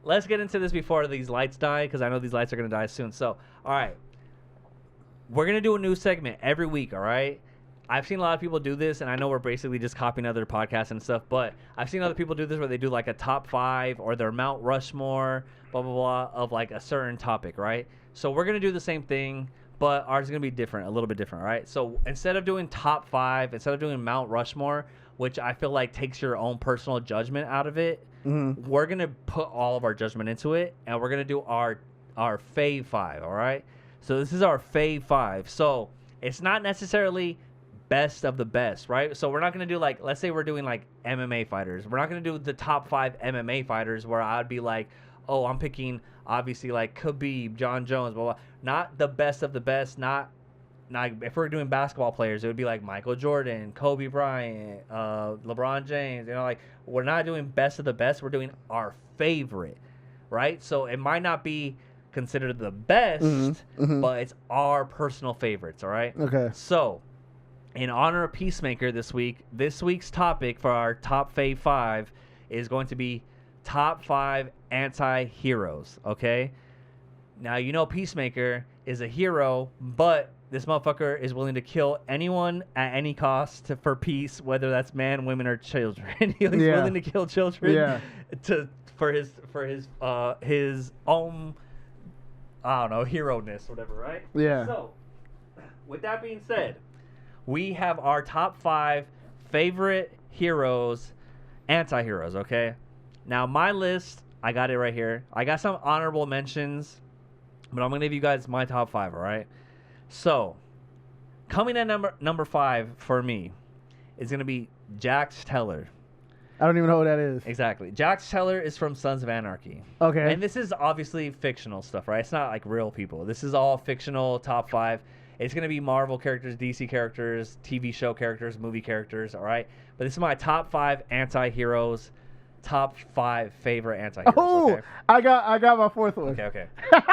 let's get into this before these lights die, because I know these lights are going to die soon. So, all right. We're going to do a new segment every week, all right? I've seen a lot of people do this, and I know we're basically just copying other podcasts and stuff, but I've seen other people do this where they do like a top 5 or their Mount Rushmore, blah, blah, blah, of like a certain topic, right? So we're going to do the same thing, but ours is going to be different, a little bit different, right? So instead of doing top 5, instead of doing Mount Rushmore, which I feel like takes your own personal judgment out of it, we're going to put all of our judgment into it, and we're going to do our Fave 5, all right? So this is our Fave 5. So it's not necessarily best of the best, right? So we're not going to do like, let's say we're doing like MMA fighters. We're not going to do the top 5 MMA fighters where I'd be like, oh, I'm picking obviously like Khabib, John Jones, blah, blah. Not the best of the best, not if we're doing basketball players, it would be like Michael Jordan, Kobe Bryant, LeBron James, you know, like we're not doing best of the best, we're doing our favorite, right? So it might not be considered the best, but it's our personal favorites, all right? Okay. So, in honor of Peacemaker this week's topic for our top Fave 5 is going to be top 5 anti-heroes, okay? Now, you know Peacemaker is a hero, but this motherfucker is willing to kill anyone at any cost for peace, whether that's man, women, or children. He's willing to kill children for his own, I don't know, hero-ness, whatever, right? Yeah. So, with that being said, we have our top 5 favorite heroes, anti-heroes, okay? Now, my list, I got it right here. I got some honorable mentions, but I'm going to give you guys my top 5, all right? So, coming at number 5 for me is going to be Jax Teller. I don't even know who that is. Exactly. Jax Teller is from Sons of Anarchy. Okay. And this is obviously fictional stuff, right? It's not like real people. This is all fictional top 5. It's going to be Marvel characters, DC characters, TV show characters, movie characters, all right? But this is my top 5 anti-heroes, top 5 favorite anti-heroes. Oh, okay? I got my 4th one. Okay.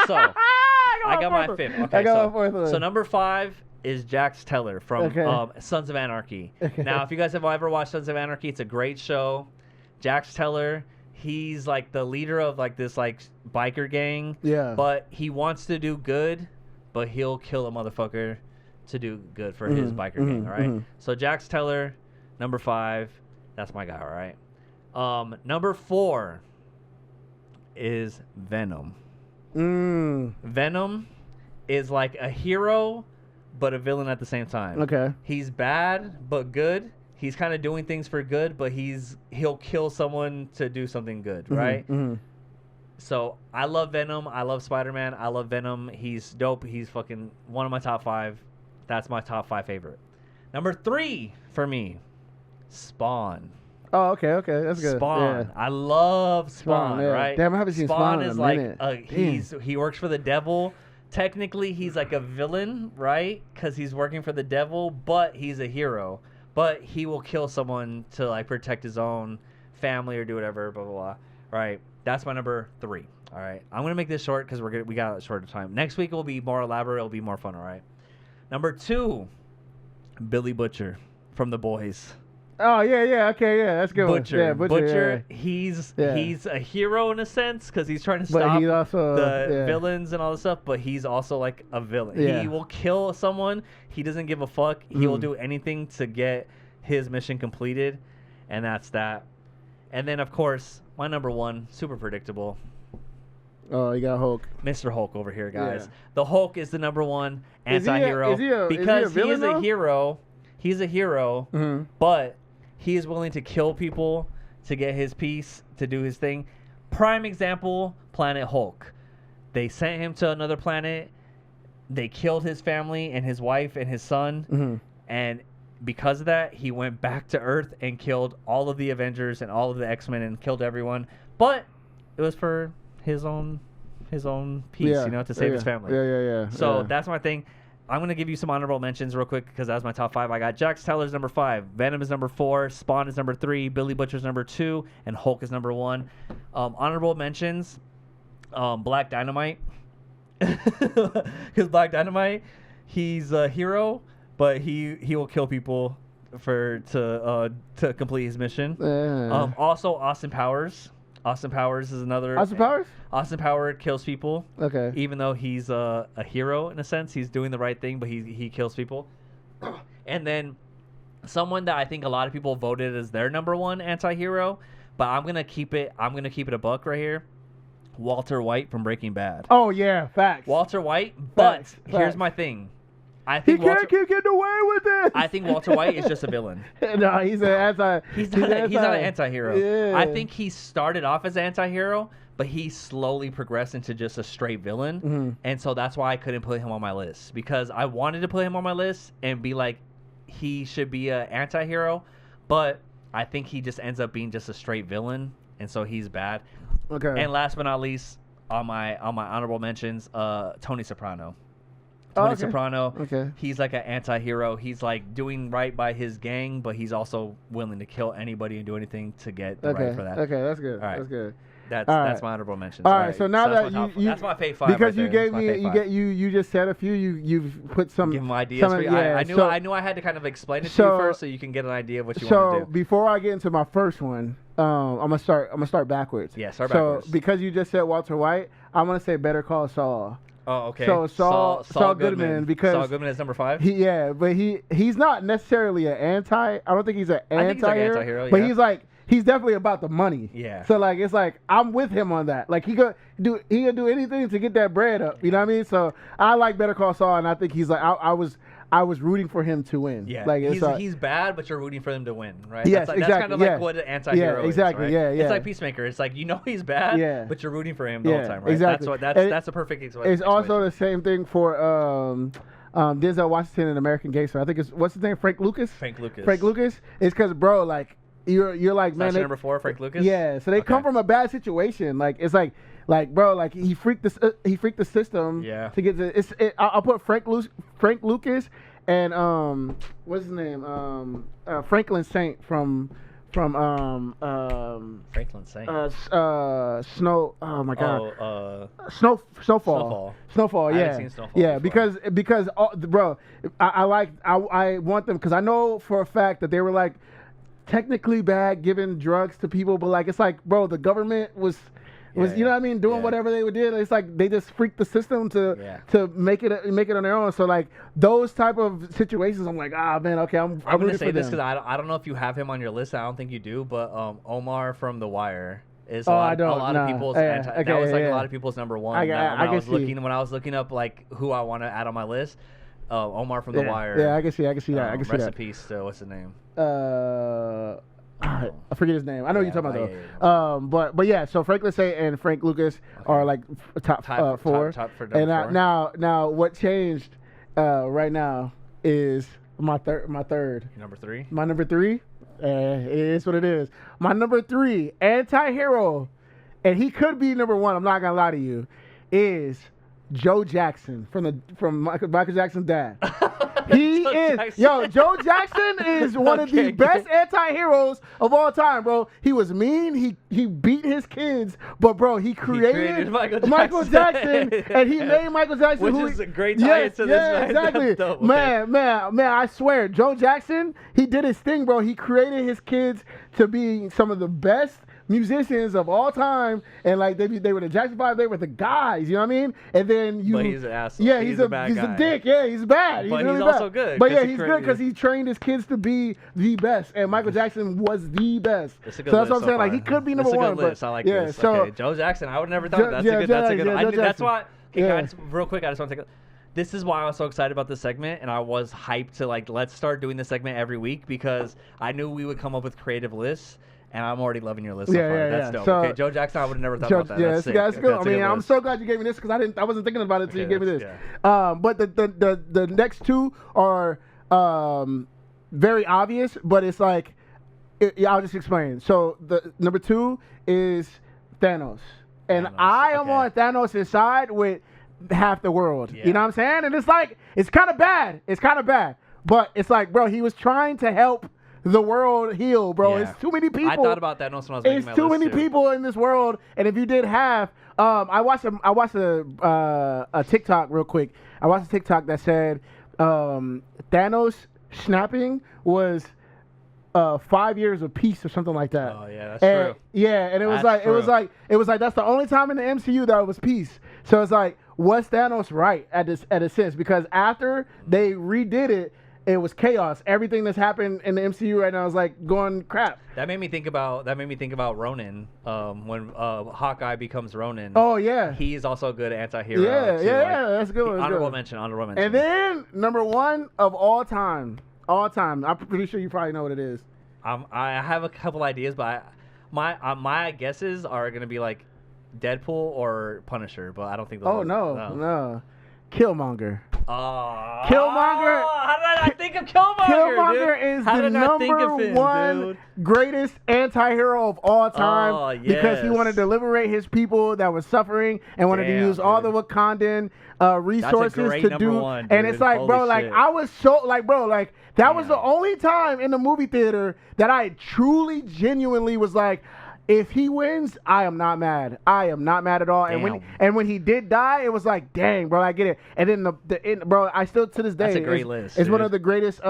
So, I got my 5th. Okay, I got my 4th one. So number 5 is Jax Teller from Sons of Anarchy. Okay. Now, if you guys have ever watched Sons of Anarchy, it's a great show. Jax Teller, he's like the leader of like this like biker gang. Yeah. But he wants to do good, but he'll kill a motherfucker to do good for his biker gang, all right? So Jax Teller, number 5, that's my guy, all right? Number 4 is Venom. Venom is like a hero, but a villain at the same time. Okay. He's bad, but good. He's kind of doing things for good, but he'll kill someone to do something good, right? So I love Venom. I love Spider-Man. I love Venom. He's dope. He's fucking one of my top 5. That's my top 5 favorite. Number 3 for me, Spawn. Oh, okay, that's good. Spawn. Yeah. I love Spawn, yeah. right? Damn, I haven't seen Spawn is in a like minute. he works for the devil. Technically, he's like a villain, right? Because he's working for the devil, but he's a hero. But he will kill someone to like protect his own family or do whatever, blah blah blah. Right? That's my number 3. All right. I'm gonna make this short because we got a short time. Next week will be more elaborate. It'll be more fun. All right. Number 2, Billy Butcher from The Boys. Oh yeah, okay, yeah, that's good. Butcher, Yeah, Butcher. yeah. He's a hero in a sense because he's trying to stop But he's also, the villains and all this stuff. But he's also like a villain. Yeah. He will kill someone. He doesn't give a fuck. He will do anything to get his mission completed, and that's that. And then of course my number 1, super predictable. Oh, you got Hulk. Mr. Hulk over here, guys. Yeah. The Hulk is the number 1 anti-hero because he is a hero. He's a hero, but he is willing to kill people to get his piece, to do his thing. Prime example, Planet Hulk. They sent him to another planet. They killed his family and his wife and his son. And because of that, he went back to Earth and killed all of the Avengers and all of the X-Men and killed everyone. But it was for his own piece, to save his family. Yeah. So that's my thing. I'm going to give you some honorable mentions real quick because that's my top 5. I got Jax Teller's number 5, Venom is number 4, Spawn is number 3, Billy Butcher's number 2, and Hulk is number 1. Honorable mentions, Black Dynamite. Because Black Dynamite, he's a hero, but he will kill people to complete his mission. Also, Austin Powers. Austin Powers is another. Austin Powers? Austin Powers kills people. Okay. Even though he's a hero in a sense, he's doing the right thing, but he kills people. And then someone that I think a lot of people voted as their number one anti-hero, but I'm gonna keep it a buck right here. Walter White from Breaking Bad. Oh yeah, facts. Walter White, but Facts. Here's my thing. I He think can't keep getting away with it. I think Walter White is just a villain. No, he's an anti. He's not an anti-hero. Yeah. I think he started off as an anti-hero, but he slowly progressed into just a straight villain. Mm-hmm. And so that's why I couldn't put him on my list, because I wanted to put him on my list and be like, he should be an anti-hero, but I think he just ends up being just a straight villain, and so he's bad. Okay. And last but not least, on my honorable mentions, Tony Soprano. Tony Soprano, Okay. he's like an anti-hero. He's like doing right by his gang, but he's also willing to kill anybody and do anything to get the right for that. Okay, that's good. All right. That's good. That's right. my honorable mentions. All right, so now that's that that's my Fave Five. because right you there. gave That's my Fave me Five. you just said a few. You've put some. Give them ideas. For you. yeah, I knew I had to kind of explain it to you first, so you can get an idea of what you want So to do. before I get into my first one, I'm gonna start backwards. Yeah, start backwards. So because you just said Walter White, I'm gonna say Better Call Saul. Oh, okay. So Saul Goodman, because Saul Goodman is number 5. But he's not necessarily an anti. I don't think he's an I think he's like an anti-hero, anti-hero, but yeah. he's definitely about the money. Yeah. So like it's like I'm with him on that. Like he could do anything to get that bread up. You know what I mean? So I like Better Call Saul, and I think he's like I was rooting for him to win. Yeah, like he's bad, but you're rooting for him to win, right? Yes, that's exactly. kind of yeah. like what an anti-hero yeah, exactly. is, right? Yeah. It's like Peacemaker. It's like, you know he's bad, Yeah. but you're rooting for him the whole time, right? Exactly. That's a perfect explanation. It's also the same thing for Denzel Washington in American Gangster. I think it's what's his name, Frank Lucas. Frank Lucas. It's because bro, like you're like man. That's your number 4, Frank Lucas. Yeah, so they come from a bad situation. Like it's like bro, like he freaked the system. Yeah. To get to I'll put Frank Lucas and what's his name Franklin Saint from Franklin Saint. Snow. Oh my God. Oh, Snowfall. I Yeah. haven't seen Snowfall Yeah, before. because bro, I want them because I know for a fact that they were like technically bad giving drugs to people, but like it's like bro, the government was you know what I mean, doing whatever they did. It's like they just freaked the system to make it on their own. So like those type of situations, I'm like, man, okay, I'm gonna say this because I don't know if you have him on your list. I don't think you do, but Omar from The Wire is a lot of people's that was like a lot of people's number one. When I was looking up like who I want to add on my list, Omar from The Wire. Yeah, I can see that. Rest in peace. What's his name? I forget his name. I know what you're talking about though. But yeah, so Franklin Saint and Frank Lucas are like top 4. Top for and number 4. now what changed right now is my third. Number 3. My number 3. It is what it is. My number 3 anti-hero, and he could be number 1. I'm not gonna lie to you, is Joe Jackson from Michael Jackson's dad. He is Joe Jackson is one of the best anti-heroes of all time, bro. He was mean. He beat his kids, but bro, he created Michael Jackson, and he made Michael Jackson, which is a great tie into this. Yeah, exactly. Dope, man, I swear, Joe Jackson, he did his thing, bro. He created his kids to be some of the best musicians of all time, and like they were the Jackson 5, they were the guys, you know what I mean? And then but he's an asshole. Yeah, he's a bad guy. He's a dick. Yeah, he's bad. But really he's bad. also good. But yeah, he's good because he trained his kids to be the best, and Michael Jackson was the best. It's a good so that's list what I'm saying. Like he could be number 1. It's a good list. I like this. So okay, Joe Jackson. I would have never thought that's a good. That's why. Okay, real quick, I just want to take. This is why I was so excited about this segment, and I was hyped to like let's start doing this segment every week because I knew we would come up with creative lists. And I'm already loving your list so far. That's dope. So, okay, Joe Jackson, I would have never thought about that. Yeah, that's good. I mean, I'm so glad you gave me this because I wasn't thinking about it until you gave me this. Yeah. But the next 2 are very obvious, but it's like I'll just explain. So the number 2 is Thanos, and I am on Thanos' side with half the world. Yeah. You know what I'm saying? And it's like it's kind of bad. But it's like, bro, he was trying to help the world heal, bro. Yeah. It's too many people. I thought about that when I was making my list. It's too many people in this world, and if you did half, I watched a TikTok real quick. I watched a TikTok that said Thanos snapping was 5 years of peace or something like that. Oh yeah, that's And, true. yeah, and it was That's it was like that's the only time in the MCU that it was peace. So it's like, was Thanos right at a sense? Because after they redid it, it was chaos. Everything that's happened in the MCU right now is like going crap. That made me think about Ronin. When Hawkeye becomes Ronin. Oh yeah, He is also a good anti-hero. yeah, too, yeah, that's a good. One, that's Honorable good. mention. And then number one of all time. I'm pretty sure you probably know what it is. I have a couple ideas, but my guesses are gonna be like Deadpool or Punisher, but I don't think those. Oh no, Killmonger. Oh, Killmonger. How did I not think of Killmonger? Killmonger dude? is How the did I not think number of him, one dude? greatest anti-hero of all time Oh, because he yes. wanted to liberate his people that were suffering and wanted to Damn, use all the dude. Wakandan resources great to number do. one, and dude. it's like, Holy bro, like shit. I was so like, bro, like that was the Damn. only time in the movie theater that I truly, genuinely was like, if he wins, I am not mad. I am not mad at all. Damn. And when he did die, it was like, dang, bro, I get it. And then bro, I still to this day, That's a great list, It's one dude. of the greatest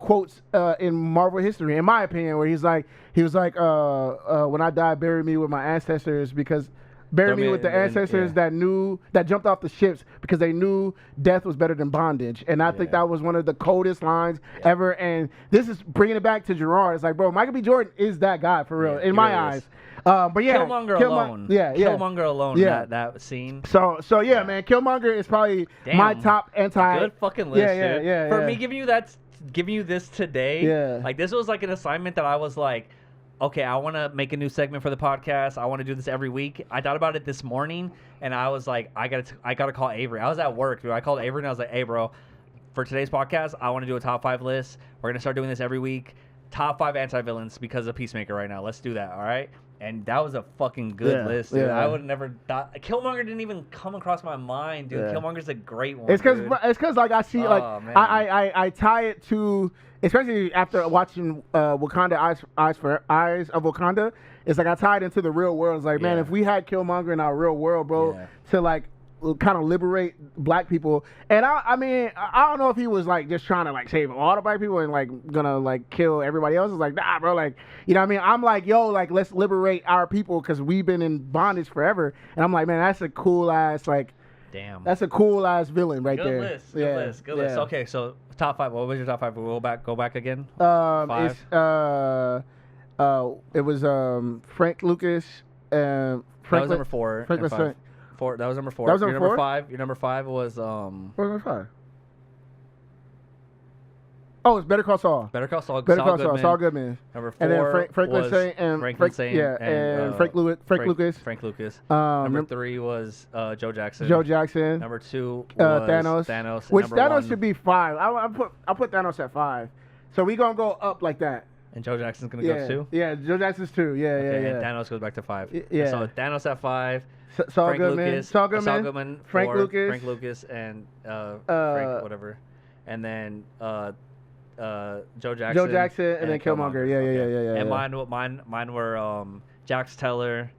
quotes in Marvel history, in my opinion, where he was like, when I die, bury me with my ancestors because. Bury me with the ancestors that jumped off the ships because they knew death was better than bondage. And I think that was one of the coldest lines ever. And this is bringing it back to Gerard. It's like, bro, Michael B. Jordan is that guy for real, in my really eyes. But yeah, Killmonger alone. Yeah. Killmonger alone. Yeah. That scene. So yeah, man, Killmonger is probably my Damn. top anti. Good fucking list, dude. Yeah. For me, giving you this today. Yeah. Like this was like an assignment that I was like, okay, I want to make a new segment for the podcast. I want to do this every week. I thought about it this morning, and I was like, I gotta call Avery. I was at work, dude. I called Avery, and I was like, hey, bro, for today's podcast, I want to do a top 5 list. We're gonna start doing this every week. Top 5 anti-villains because of Peacemaker right now. Let's do that, all right? And that was a fucking good list, dude. Yeah. I would have never thought. Killmonger didn't even come across my mind, dude. Yeah. Killmonger's a great one. It's because dude. like I see Oh, like man. I tie it to, especially after watching Wakanda Eyes of Wakanda. It's like I tie it into the real world. It's like, man, Yeah. if we had Killmonger in our real world, bro, Yeah. to like kind of liberate black people. And I mean, I don't know if he was like just trying to like save all the black people and like gonna like kill everybody else. It's like, nah, bro, like, you know what I mean? I'm like, yo, like, let's liberate our people because we've been in bondage forever. And I'm like, man, that's a cool ass, like, Damn. that's a cool ass villain right good there. list. Good Yeah, list. Good list. yeah. Okay, so top 5. What was your top 5? We'll go back again. It's it was Frank Lucas and That was number 4. Franklin and 5. Saint. 4. That was number 4. That was Your number number 4? 5. Your number 5 was What was number 5? Oh, it's Better Call Saul. Better Call Saul. Better Call Saul. Goodman. Saul Goodman. Number 4 And then Franklin was Saint and Franklin Saint and Frank Lucas. Frank Lucas. Um, Number 3 was Joe Jackson. Joe Jackson. Number 2 was Thanos. And Which number Thanos 1 should be 5. I'll put Thanos at 5. So we gonna go up like that. And Joe Jackson's gonna Yeah. go 2. Yeah, Joe Jackson's 2. Yeah, Okay, yeah. and Thanos goes back to 5. Yeah. So Thanos at 5. Saul Frank Goodman. Lucas, Saul Goodman. Frank 4, Lucas. Frank Lucas, and Frank whatever, and then Joe Jackson, and then Killmonger. Yeah. And mine were Jax Teller.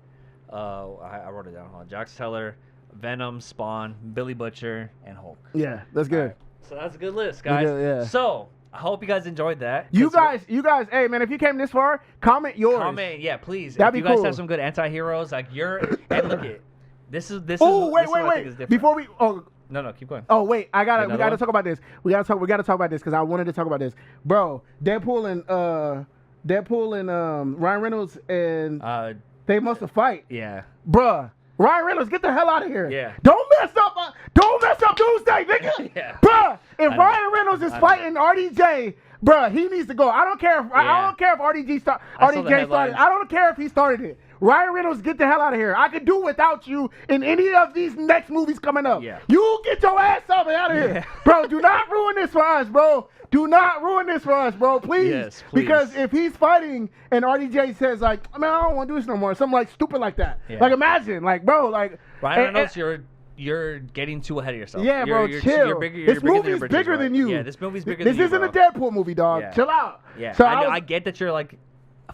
I wrote it down. Hold on. Jax Teller, Venom, Spawn, Billy Butcher, and Hulk. Yeah, that's good. Alright, so that's a good list, guys. good, yeah. So I hope you guys enjoyed that. You guys, hey man, if you came this far, comment yours. Comment, yeah, please. That'd if be you guys cool. have some good anti-heroes, like and look it. This is Oh, this is what I think is wait. different. Before we No, keep going. Oh wait, we Another gotta one? talk about this. We gotta talk about this because I wanted to talk about this, bro. Deadpool and Ryan Reynolds and they must have fight, Yeah. bruh. Ryan Reynolds, get the hell out of here. Yeah. Don't mess up Doomsday, nigga. Yeah. Bruh, if I know. Ryan Reynolds is I know. fighting RDJ, bruh, he needs to go. I don't care if I don't care if I saw the RDJ started. headlines. I don't care if he started it. Ryan Reynolds, get the hell out of here. I could do without you in any of these next movies coming up. Yeah. You get your ass up and out of here. Yeah. Bro, do not ruin this for us, bro. Do not ruin this for us, bro. Please. Yes, please. Because if he's fighting and RDJ says, like, man, I don't want to do this no more. Something like stupid like that. Yeah. Like, imagine, like, bro, like. Ryan Reynolds, you're getting too ahead of yourself. Yeah, bro, chill. You're bigger, This you're bigger than your movie's britches, bigger right? than you. Yeah, this movie's bigger This than you, isn't bro. a Deadpool movie, dog. Yeah. Chill out. Yeah, So I get that you're like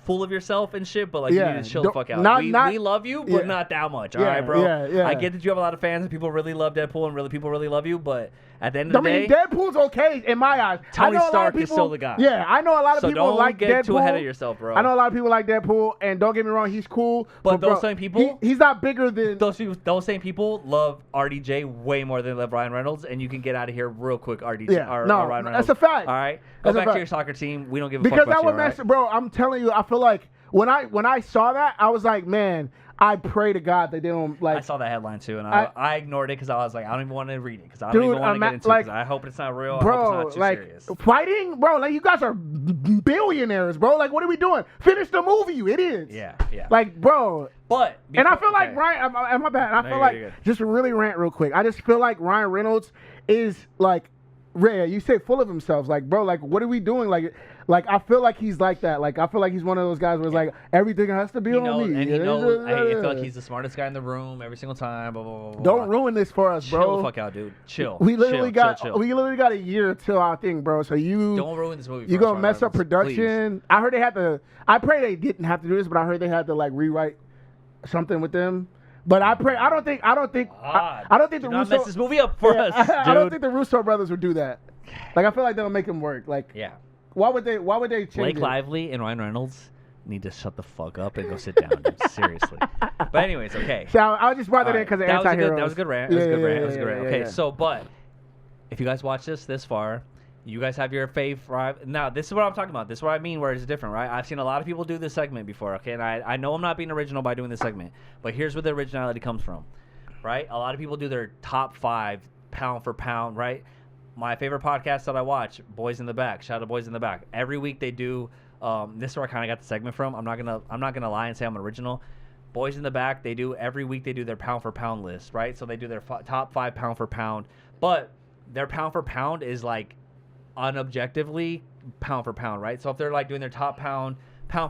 full of yourself and shit, but like Yeah, you need to chill the don't- fuck out. not- we love you, but yeah. not that much. Yeah, All right, bro. yeah. I get that you have a lot of fans and people really love Deadpool and people really love you, but At the end of the day, Deadpool's okay in my eyes. Tony I know Stark a lot of people, is still the guy. Yeah, I know a lot of people don't like get Deadpool. too ahead of yourself, bro. I know a lot of people like Deadpool, and don't get me wrong, he's cool. But those bro, same people, he's not bigger than those same people love RDJ way more than they love Ryan Reynolds, and you can get out of here real quick, RDJ. Yeah, or no, Ryan Reynolds. that's a fact. All right, go That's a back fact. to your soccer team. We don't give a because fuck about that would you, mess, all right? bro. I'm telling you, I feel like when I saw that, I was like, man, I pray to God that they don't like. I saw that headline too, and I ignored it because I was like, I don't even want to read it because I don't even want to get into it. 'Cause I hope it's not real. Bro, I hope it's not too serious. fighting, bro. Like you guys are billionaires, bro. Like what are we doing? Finish the movie, you idiots. Yeah. Like, bro. But And I feel like Ryan. My bad. I feel like you're good. just really rant real quick. I just feel like Ryan Reynolds is like, Ray, you say full of himself. Like, bro, like what are we doing? Like I feel like he's like that. Like I feel like he's one of those guys where it's like everything has to be on me. And he knows. I feel like he's the smartest guy in the room every single time. Blah, blah, blah, blah. Don't ruin this for us, bro. Chill the fuck out, dude. Chill. We literally chill. we literally got a year till our thing, bro. So you don't ruin this movie. You for us, gonna mess up Ryan Reynolds, production? please. I heard they had to. I pray they didn't have to do this, but I heard they had to like rewrite something with them. But I pray. I don't think the Do not Russo mess this movie up for us, dude. I don't think the Russo brothers would do that. Like I feel like they'll make him work. Like Yeah. why would they change Blake it? Lively and Ryan Reynolds need to shut the fuck up and go sit down, dude. Seriously. But anyways, okay. So I just brought that in Alright, because of that was a anti-heroes. good. That was a good rant. Yeah, That was a good yeah, rant. yeah, That was a good rant. yeah, Okay, yeah. so but if you guys watch this far, you guys have your Fave Five. Now this is what I'm talking about. This is what I mean where it's different, right? I've seen a lot of people do this segment before, okay? And I know I'm not being original by doing this segment, but here's where the originality comes from, right? A lot of people do their top 5 pound for pound, right? My favorite podcast that I watch, Boys in the Back. Shout out to Boys in the Back. Every week they do. This is where I kind of got the segment from. I'm not gonna lie and say I'm original. Boys in the Back. They do every week. They do their pound for pound list, right? So they do their top 5 pound for pound, but their pound for pound is like unobjectively pound for pound, right? So if they're like doing their top pound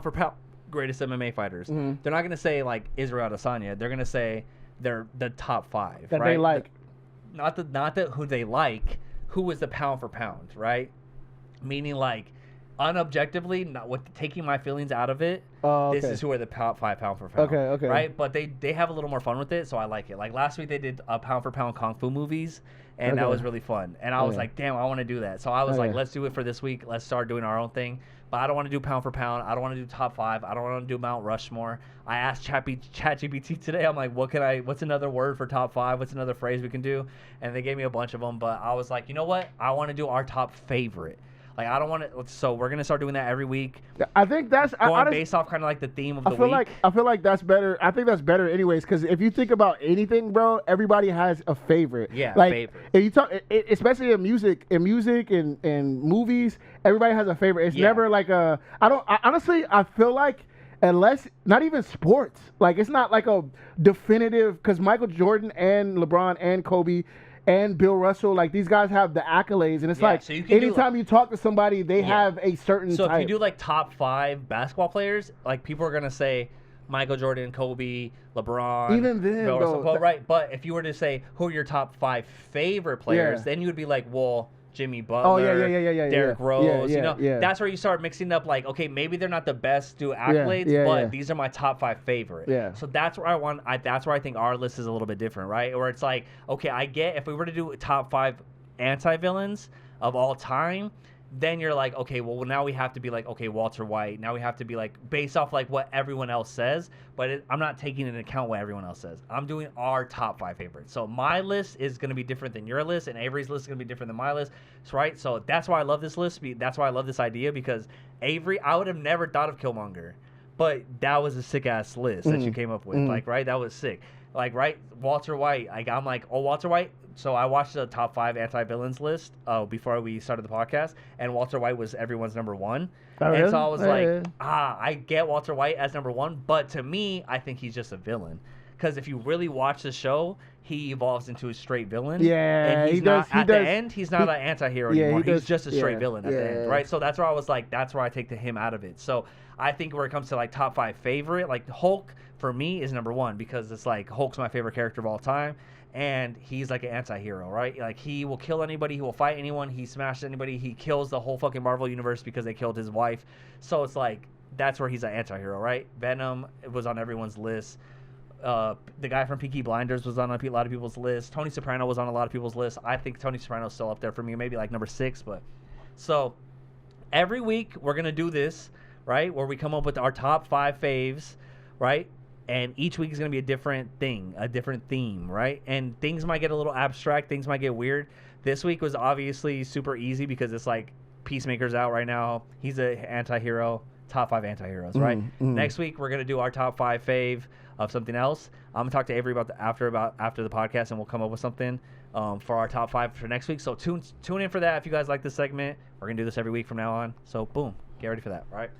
for pound greatest MMA fighters, they're not gonna say like Israel Adesanya. They're gonna say they're the top 5 that right? they like. Not that who they like. Who was the pound for pound, right? Meaning like unobjectively, not with taking my feelings out of it. Oh, okay. This is who are the top 5 pound for pound. Okay. Right, but they have a little more fun with it, so I like it. Like last week they did a pound for pound kung fu movies, and that was really fun. And I was like, damn, I want to do that. So I was like, let's do it for this week. Let's start doing our own thing. But I don't want to do pound for pound. I don't want to do top 5. I don't want to do Mount Rushmore. I asked ChatGPT today. I'm like, what's another word for top 5? What's another phrase we can do? And they gave me a bunch of them. But I was like, you know what? I want to do our top favorite. Like I don't want to. So we're gonna start doing that every week. I think that's based off kind of like the theme of the week. I feel like that's better. I think that's better anyways, because if you think about anything, bro, everybody has a favorite. Yeah, like favorite. if you talk, especially in music and movies, everybody has a favorite. It's never like a. Honestly, I feel like unless not even sports, like it's not like a definitive because Michael Jordan and LeBron and Kobe and Bill Russell, like these guys have the accolades, and it's like so you can anytime you talk to somebody, they have a certain So type. if you do like top 5 basketball players, like people are gonna say Michael Jordan, Kobe, LeBron, even then, Bill though, Russell, right? But if you were to say who are your top 5 favorite players, then you would be like, well, Jimmy Butler, Derrick Rose, that's where you start mixing up like, okay, maybe they're not the best do accolades, but these are my top 5 favorite. Yeah. So that's where that's where I think our list is a little bit different, right? Or it's like, okay, I get if we were to do top 5 anti-villains of all time, then you're like, okay, well now we have to be like, okay, Walter White. Now we have to be like based off like what everyone else says, but I'm not taking into account what everyone else says. I'm doing our top 5 favorites. So my list is going to be different than your list, and Avery's list is going to be different than my list, right? So that's why I love this list. That's why I love this idea, because Avery, I would have never thought of Killmonger, but that was a sick ass list that you came up with, like, right? That was sick. Like, right? Walter White. Like, I'm like, oh, Walter White. So I watched the top 5 anti-villains list before we started the podcast, and Walter White was everyone's number 1. And so I was like, I get Walter White as number 1, but to me, I think he's just a villain. Because if you really watch the show, he evolves into a straight villain. Yeah, and the end, he's not an anti-hero anymore. He's just a straight villain at the end, right? So that's where I was like, that's where I take him out of it. So I think where it comes to like top 5 favorite, like Hulk for me is number 1, because it's like Hulk's my favorite character of all time. And he's like an anti-hero, right? Like he will kill anybody, he will fight anyone, he smashes anybody, he kills the whole fucking Marvel universe because they killed his wife. So it's like that's where he's an anti-hero, right? Venom was on everyone's list. The guy from Peaky Blinders was on a lot of people's list. Tony Soprano was on a lot of people's list. I think Tony Soprano's still up there for me, maybe like number 6. But so every week we're gonna do this, right? Where we come up with our top 5 faves, right? And each week is gonna be a different thing, a different theme, right? And things might get a little abstract, things might get weird. This week was obviously super easy because it's like Peacemaker's out right now. He's an anti-hero. Top 5 anti-heroes, right? Next week we're gonna do our top 5 fave of something else. I'm gonna talk to Avery about after the podcast, and we'll come up with something for our top 5 for next week. So tune in for that if you guys like this segment. We're gonna do this every week from now on. So boom, get ready for that. All right.